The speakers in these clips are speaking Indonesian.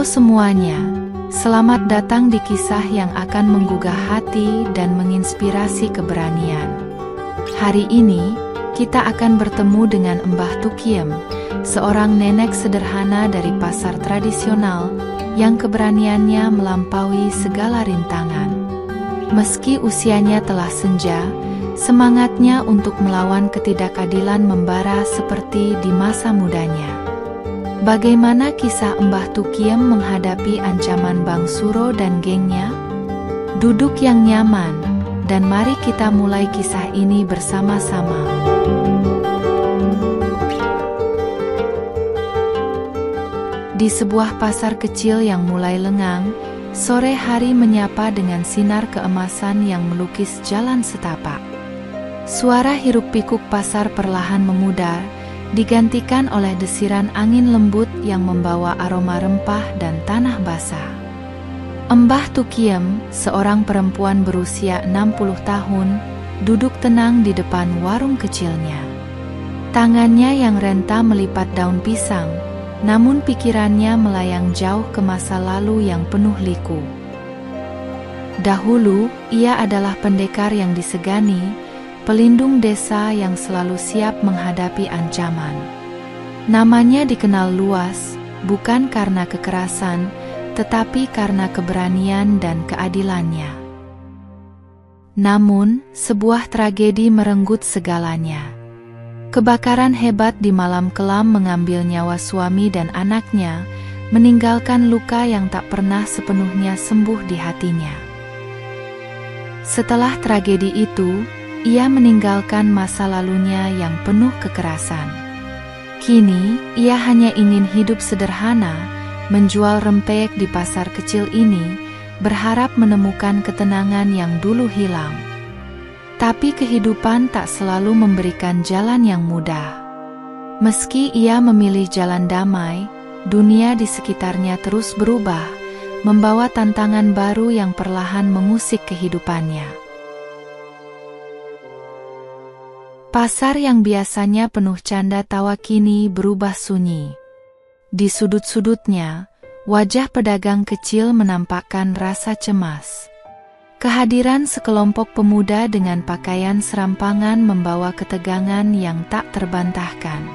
Halo semuanya, selamat datang di kisah yang akan menggugah hati dan menginspirasi keberanian. Hari ini, kita akan bertemu dengan Mbah Tukiem, seorang nenek sederhana dari pasar tradisional yang keberaniannya melampaui segala rintangan. Meski usianya telah senja, semangatnya untuk melawan ketidakadilan membara seperti di masa mudanya. Bagaimana kisah Mbah Tukiem menghadapi ancaman Bang Suro dan gengnya? Duduk yang nyaman, dan mari kita mulai kisah ini bersama-sama. Di sebuah pasar kecil yang mulai lengang, sore hari menyapa dengan sinar keemasan yang melukis jalan setapak. Suara hiruk-pikuk pasar perlahan memudar, digantikan oleh desiran angin lembut yang membawa aroma rempah dan tanah basah. Mbah Tukiem, seorang perempuan berusia 60 tahun, duduk tenang di depan warung kecilnya. Tangannya yang renta melipat daun pisang, namun pikirannya melayang jauh ke masa lalu yang penuh liku. Dahulu, ia adalah pendekar yang disegani, pelindung desa yang selalu siap menghadapi ancaman. Namanya dikenal luas, bukan karena kekerasan, tetapi karena keberanian dan keadilannya. Namun, sebuah tragedi merenggut segalanya. Kebakaran hebat di malam kelam mengambil nyawa suami dan anaknya, meninggalkan luka yang tak pernah sepenuhnya sembuh di hatinya. Setelah tragedi itu, ia meninggalkan masa lalunya yang penuh kekerasan. Kini, ia hanya ingin hidup sederhana, menjual rempeyek di pasar kecil ini, berharap menemukan ketenangan yang dulu hilang. Tapi kehidupan tak selalu memberikan jalan yang mudah. Meski ia memilih jalan damai, dunia di sekitarnya terus berubah, membawa tantangan baru yang perlahan mengusik kehidupannya. Pasar yang biasanya penuh canda tawa kini berubah sunyi. Di sudut-sudutnya, wajah pedagang kecil menampakkan rasa cemas. Kehadiran sekelompok pemuda dengan pakaian serampangan membawa ketegangan yang tak terbantahkan.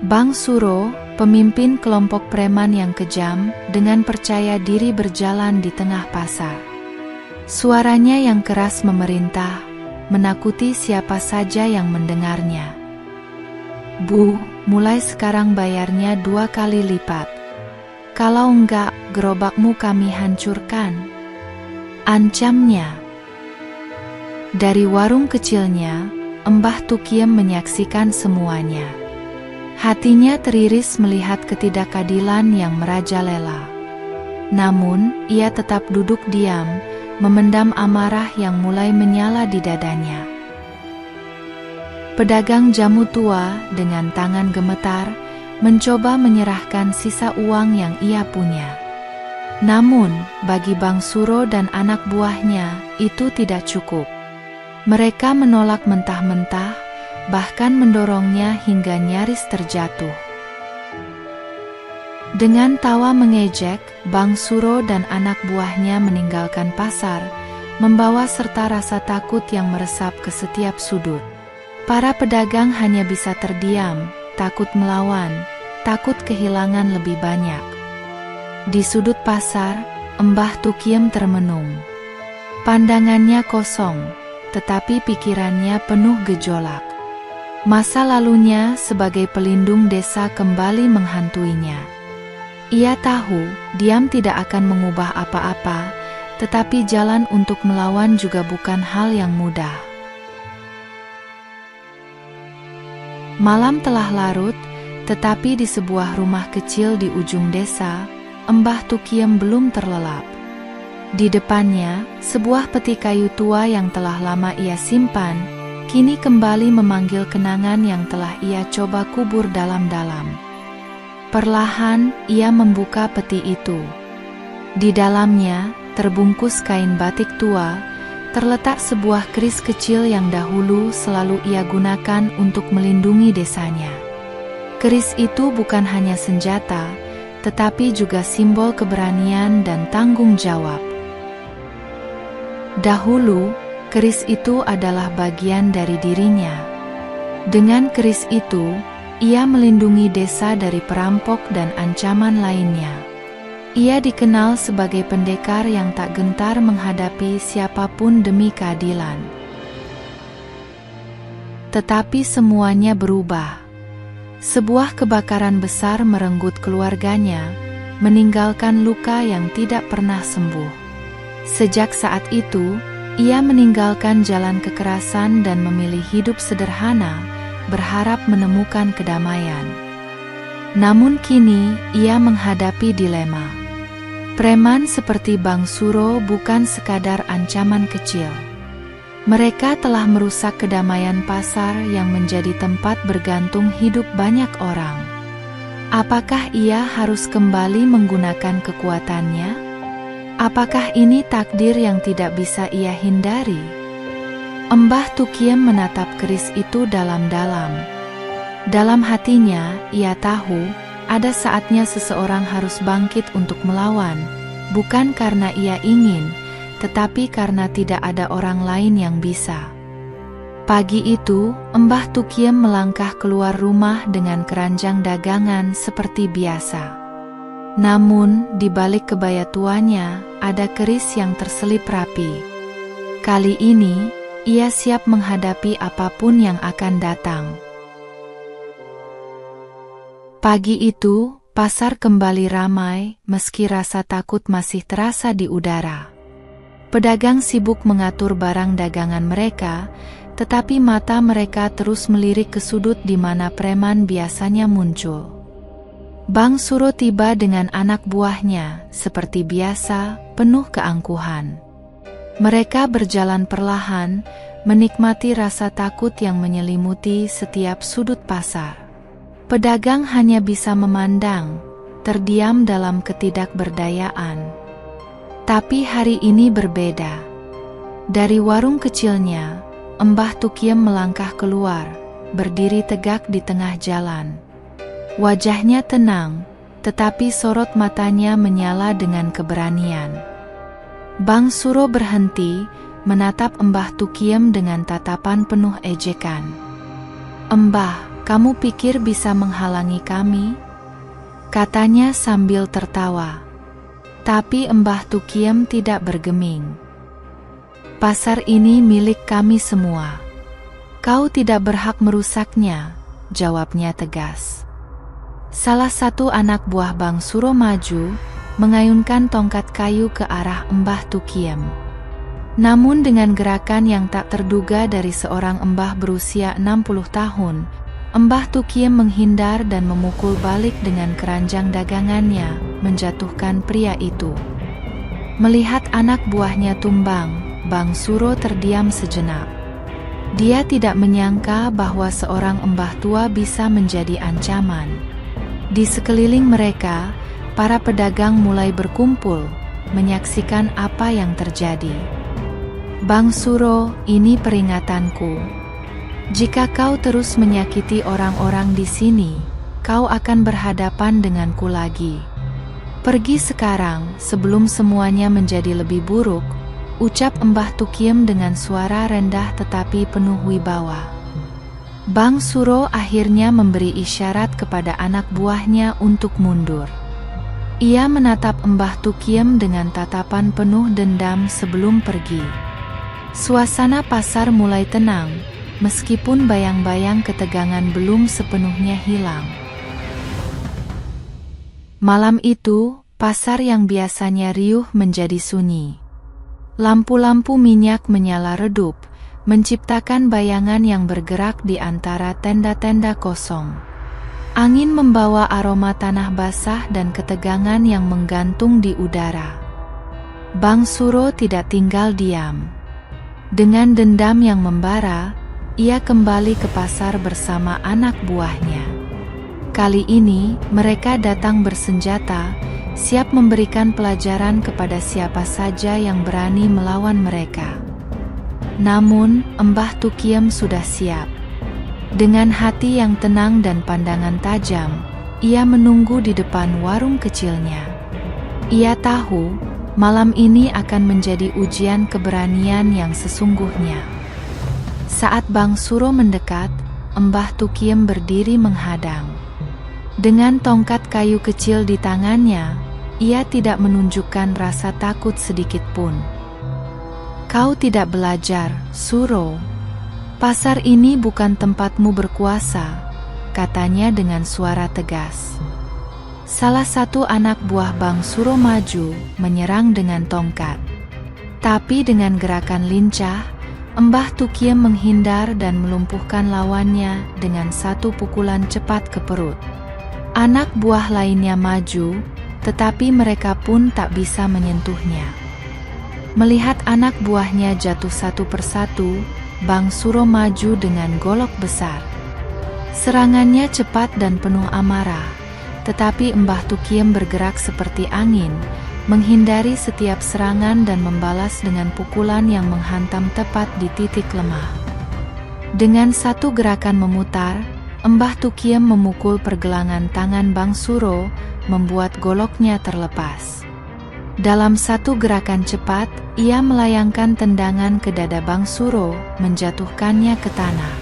Bang Suro, pemimpin kelompok preman yang kejam, dengan percaya diri berjalan di tengah pasar. Suaranya yang keras memerintah, menakuti siapa saja yang mendengarnya. "Bu, mulai sekarang bayarnya 2 kali lipat. Kalau enggak, gerobakmu kami hancurkan," ancamnya. Dari warung kecilnya, Mbah Tukiem menyaksikan semuanya. Hatinya teriris melihat ketidakadilan yang merajalela. Namun, ia tetap duduk diam, memendam amarah yang mulai menyala di dadanya. Pedagang jamu tua dengan tangan gemetar mencoba menyerahkan sisa uang yang ia punya. Namun, bagi Bang Suro dan anak buahnya, itu tidak cukup. Mereka menolak mentah-mentah, bahkan mendorongnya hingga nyaris terjatuh. Dengan tawa mengejek, Bang Suro dan anak buahnya meninggalkan pasar, membawa serta rasa takut yang meresap ke setiap sudut. Para pedagang hanya bisa terdiam, takut melawan, takut kehilangan lebih banyak. Di sudut pasar, Mbah Tukiem termenung. Pandangannya kosong, tetapi pikirannya penuh gejolak. Masa lalunya sebagai pelindung desa kembali menghantuinya. Ia tahu, diam tidak akan mengubah apa-apa, tetapi jalan untuk melawan juga bukan hal yang mudah. Malam telah larut, tetapi di sebuah rumah kecil di ujung desa, Mbah Tukiem belum terlelap. Di depannya, sebuah peti kayu tua yang telah lama ia simpan, kini kembali memanggil kenangan yang telah ia coba kubur dalam-dalam. Perlahan, ia membuka peti itu. Di dalamnya, terbungkus kain batik tua, terletak sebuah keris kecil yang dahulu selalu ia gunakan untuk melindungi desanya. Keris itu bukan hanya senjata, tetapi juga simbol keberanian dan tanggung jawab. Dahulu, keris itu adalah bagian dari dirinya. Dengan keris itu, ia melindungi desa dari perampok dan ancaman lainnya. Ia dikenal sebagai pendekar yang tak gentar menghadapi siapapun demi keadilan. Tetapi semuanya berubah. Sebuah kebakaran besar merenggut keluarganya, meninggalkan luka yang tidak pernah sembuh. Sejak saat itu, ia meninggalkan jalan kekerasan dan memilih hidup sederhana, berharap menemukan kedamaian. Namun kini, ia menghadapi dilema. Preman seperti Bang Suro bukan sekadar ancaman kecil. Mereka telah merusak kedamaian pasar yang menjadi tempat bergantung hidup banyak orang. Apakah ia harus kembali menggunakan kekuatannya? Apakah ini takdir yang tidak bisa ia hindari? Mbah Tukiem menatap keris itu dalam-dalam. Dalam hatinya, ia tahu, ada saatnya seseorang harus bangkit untuk melawan, bukan karena ia ingin, tetapi karena tidak ada orang lain yang bisa. Pagi itu, Mbah Tukiem melangkah keluar rumah dengan keranjang dagangan seperti biasa. Namun, di balik kebaya tuanya, ada keris yang terselip rapi. Kali ini, ia siap menghadapi apapun yang akan datang. Pagi itu, pasar kembali ramai, meski rasa takut masih terasa di udara. Pedagang sibuk mengatur barang dagangan mereka, tetapi mata mereka terus melirik ke sudut di mana preman biasanya muncul. Bang Suro tiba dengan anak buahnya, seperti biasa, penuh keangkuhan. Mereka berjalan perlahan, menikmati rasa takut yang menyelimuti setiap sudut pasar. Pedagang hanya bisa memandang, terdiam dalam ketidakberdayaan. Tapi hari ini berbeda. Dari warung kecilnya, Mbah Tukiem melangkah keluar, berdiri tegak di tengah jalan. Wajahnya tenang, tetapi sorot matanya menyala dengan keberanian. Bang Suro berhenti, menatap Mbah Tukiem dengan tatapan penuh ejekan. "Mbah, kamu pikir bisa menghalangi kami?" katanya sambil tertawa. Tapi Mbah Tukiem tidak bergeming. "Pasar ini milik kami semua. Kau tidak berhak merusaknya," jawabnya tegas. Salah satu anak buah Bang Suro maju, mengayunkan tongkat kayu ke arah Mbah Tukiem. Namun dengan gerakan yang tak terduga dari seorang mbah berusia 60 tahun, Mbah Tukiem menghindar dan memukul balik dengan keranjang dagangannya, menjatuhkan pria itu. Melihat anak buahnya tumbang, Bang Suro terdiam sejenak. Dia tidak menyangka bahwa seorang mbah tua bisa menjadi ancaman. Di sekeliling mereka, para pedagang mulai berkumpul, menyaksikan apa yang terjadi. "Bang Suro, ini peringatanku. Jika kau terus menyakiti orang-orang di sini, kau akan berhadapan denganku lagi. Pergi sekarang, sebelum semuanya menjadi lebih buruk," ucap Mbah Tukiem dengan suara rendah tetapi penuh wibawa. Bang Suro akhirnya memberi isyarat kepada anak buahnya untuk mundur. Ia menatap Mbah Tukiem dengan tatapan penuh dendam sebelum pergi. Suasana pasar mulai tenang, meskipun bayang-bayang ketegangan belum sepenuhnya hilang. Malam itu, pasar yang biasanya riuh menjadi sunyi. Lampu-lampu minyak menyala redup, menciptakan bayangan yang bergerak di antara tenda-tenda kosong. Angin membawa aroma tanah basah dan ketegangan yang menggantung di udara. Bang Suro tidak tinggal diam. Dengan dendam yang membara, ia kembali ke pasar bersama anak buahnya. Kali ini, mereka datang bersenjata, siap memberikan pelajaran kepada siapa saja yang berani melawan mereka. Namun, Mbah Tukiem sudah siap. Dengan hati yang tenang dan pandangan tajam, ia menunggu di depan warung kecilnya. Ia tahu malam ini akan menjadi ujian keberanian yang sesungguhnya. Saat Bang Suro mendekat, Mbah Tukiem berdiri menghadang. Dengan tongkat kayu kecil di tangannya, ia tidak menunjukkan rasa takut sedikit pun. "Kau tidak belajar, Suro. Pasar ini bukan tempatmu berkuasa," katanya dengan suara tegas. Salah satu anak buah Bang Suro maju, menyerang dengan tongkat. Tapi dengan gerakan lincah, Mbah Tukiem menghindar dan melumpuhkan lawannya dengan satu pukulan cepat ke perut. Anak buah lainnya maju, tetapi mereka pun tak bisa menyentuhnya. Melihat anak buahnya jatuh satu persatu, Bang Suro maju dengan golok besar. Serangannya cepat dan penuh amarah, tetapi Mbah Tukiem bergerak seperti angin, menghindari setiap serangan dan membalas dengan pukulan yang menghantam tepat di titik lemah. Dengan satu gerakan memutar, Mbah Tukiem memukul pergelangan tangan Bang Suro, membuat goloknya terlepas. Dalam satu gerakan cepat, ia melayangkan tendangan ke dada Bang Suro, menjatuhkannya ke tanah.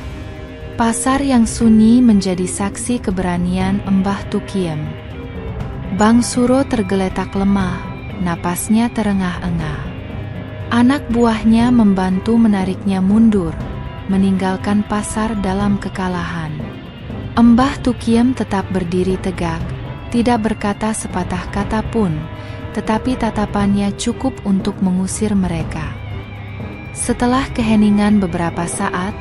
Pasar yang sunyi menjadi saksi keberanian Mbah Tukiem. Bang Suro tergeletak lemah, napasnya terengah-engah. Anak buahnya membantu menariknya mundur, meninggalkan pasar dalam kekalahan. Mbah Tukiem tetap berdiri tegak, tidak berkata sepatah kata pun, tetapi tatapannya cukup untuk mengusir mereka. Setelah keheningan beberapa saat,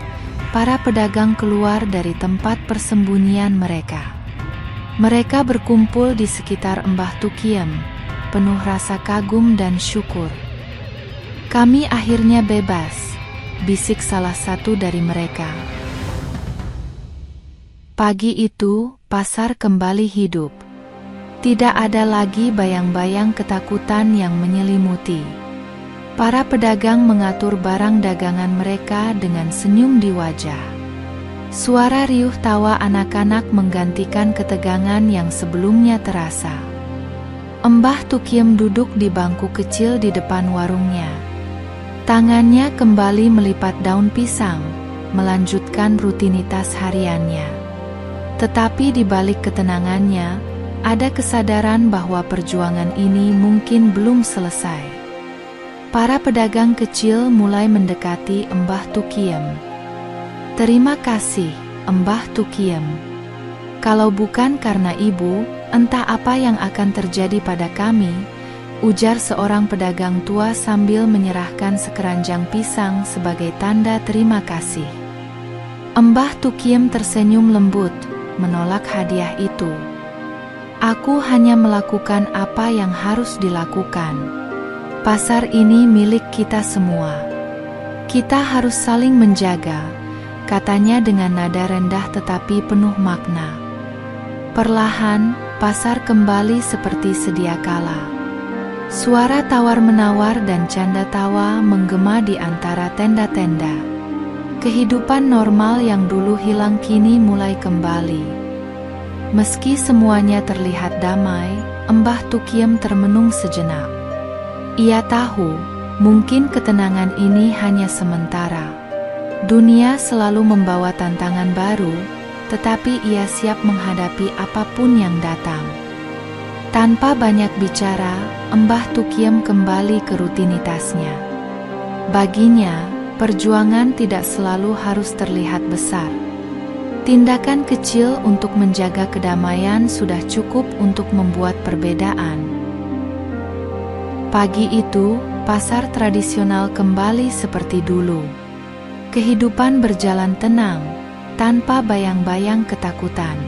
para pedagang keluar dari tempat persembunyian mereka. Mereka berkumpul di sekitar Mbah Tukiem, penuh rasa kagum dan syukur. "Kami akhirnya bebas," bisik salah satu dari mereka. Pagi itu, pasar kembali hidup. Tidak ada lagi bayang-bayang ketakutan yang menyelimuti. Para pedagang mengatur barang dagangan mereka dengan senyum di wajah. Suara riuh tawa anak-anak menggantikan ketegangan yang sebelumnya terasa. Mbah Tukiem duduk di bangku kecil di depan warungnya. Tangannya kembali melipat daun pisang, melanjutkan rutinitas hariannya. Tetapi di balik ketenangannya, ada kesadaran bahwa perjuangan ini mungkin belum selesai. Para pedagang kecil mulai mendekati Mbah Tukiem. "Terima kasih, Mbah Tukiem. Kalau bukan karena ibu, entah apa yang akan terjadi pada kami," ujar seorang pedagang tua sambil menyerahkan sekeranjang pisang sebagai tanda terima kasih. Mbah Tukiem tersenyum lembut, menolak hadiah itu. "Aku hanya melakukan apa yang harus dilakukan. Pasar ini milik kita semua. Kita harus saling menjaga," katanya dengan nada rendah tetapi penuh makna. Perlahan, pasar kembali seperti sedia kala. Suara tawar-menawar dan canda tawa menggema di antara tenda-tenda. Kehidupan normal yang dulu hilang kini mulai kembali. Meski semuanya terlihat damai, Mbah Tukiem termenung sejenak. Ia tahu, mungkin ketenangan ini hanya sementara. Dunia selalu membawa tantangan baru, tetapi ia siap menghadapi apapun yang datang. Tanpa banyak bicara, Mbah Tukiem kembali ke rutinitasnya. Baginya, perjuangan tidak selalu harus terlihat besar. Tindakan kecil untuk menjaga kedamaian sudah cukup untuk membuat perbedaan. Pagi itu, pasar tradisional kembali seperti dulu. Kehidupan berjalan tenang, tanpa bayang-bayang ketakutan.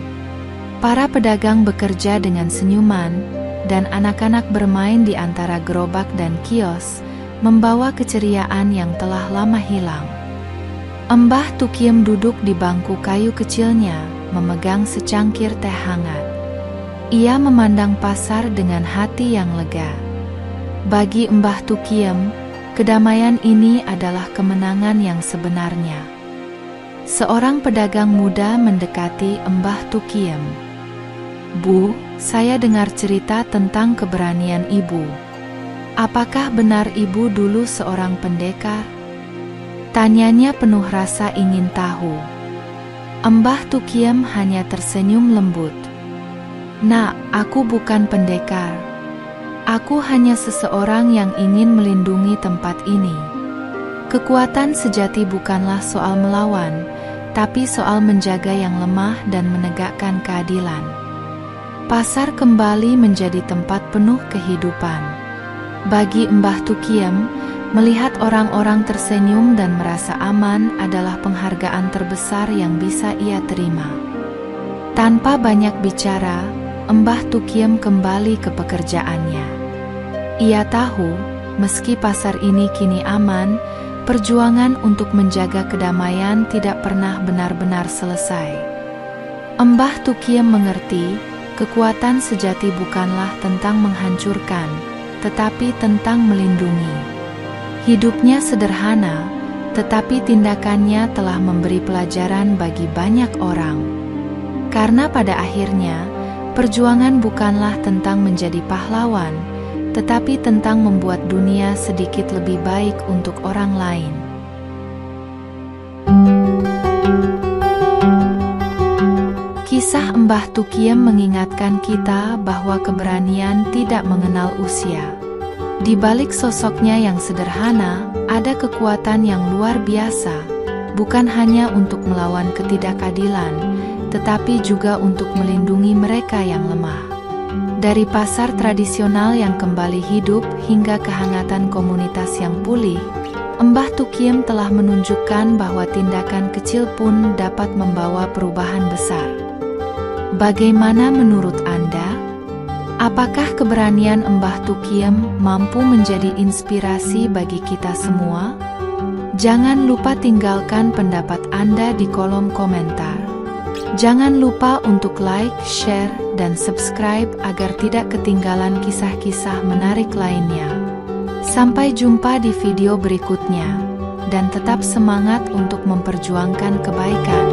Para pedagang bekerja dengan senyuman, dan anak-anak bermain di antara gerobak dan kios, membawa keceriaan yang telah lama hilang. Mbah Tukiem duduk di bangku kayu kecilnya, memegang secangkir teh hangat. Ia memandang pasar dengan hati yang lega. Bagi Mbah Tukiem, kedamaian ini adalah kemenangan yang sebenarnya. Seorang pedagang muda mendekati Mbah Tukiem. "Bu, saya dengar cerita tentang keberanian Ibu. Apakah benar Ibu dulu seorang pendekar?" Tanyanya penuh rasa ingin tahu. Mbah Tukiem hanya tersenyum lembut. "Nak, aku bukan pendekar. Aku hanya seseorang yang ingin melindungi tempat ini. Kekuatan sejati bukanlah soal melawan, tapi soal menjaga yang lemah dan menegakkan keadilan." Pasar kembali menjadi tempat penuh kehidupan. Bagi Mbah Tukiem, melihat orang-orang tersenyum dan merasa aman adalah penghargaan terbesar yang bisa ia terima. Tanpa banyak bicara, Mbah Tukiem kembali ke pekerjaannya. Ia tahu, meski pasar ini kini aman, perjuangan untuk menjaga kedamaian tidak pernah benar-benar selesai. Mbah Tukiem mengerti, kekuatan sejati bukanlah tentang menghancurkan, tetapi tentang melindungi. Hidupnya sederhana, tetapi tindakannya telah memberi pelajaran bagi banyak orang. Karena pada akhirnya, perjuangan bukanlah tentang menjadi pahlawan, tetapi tentang membuat dunia sedikit lebih baik untuk orang lain. Kisah Mbah Tukiem mengingatkan kita bahwa keberanian tidak mengenal usia. Di balik sosoknya yang sederhana, ada kekuatan yang luar biasa, bukan hanya untuk melawan ketidakadilan, tetapi juga untuk melindungi mereka yang lemah. Dari pasar tradisional yang kembali hidup hingga kehangatan komunitas yang pulih, Mbah Tukiem telah menunjukkan bahwa tindakan kecil pun dapat membawa perubahan besar. Bagaimana menurut Anda? Apakah keberanian Mbah Tukiem mampu menjadi inspirasi bagi kita semua? Jangan lupa tinggalkan pendapat Anda di kolom komentar. Jangan lupa untuk like, share, dan subscribe agar tidak ketinggalan kisah-kisah menarik lainnya. Sampai jumpa di video berikutnya, dan tetap semangat untuk memperjuangkan kebaikan.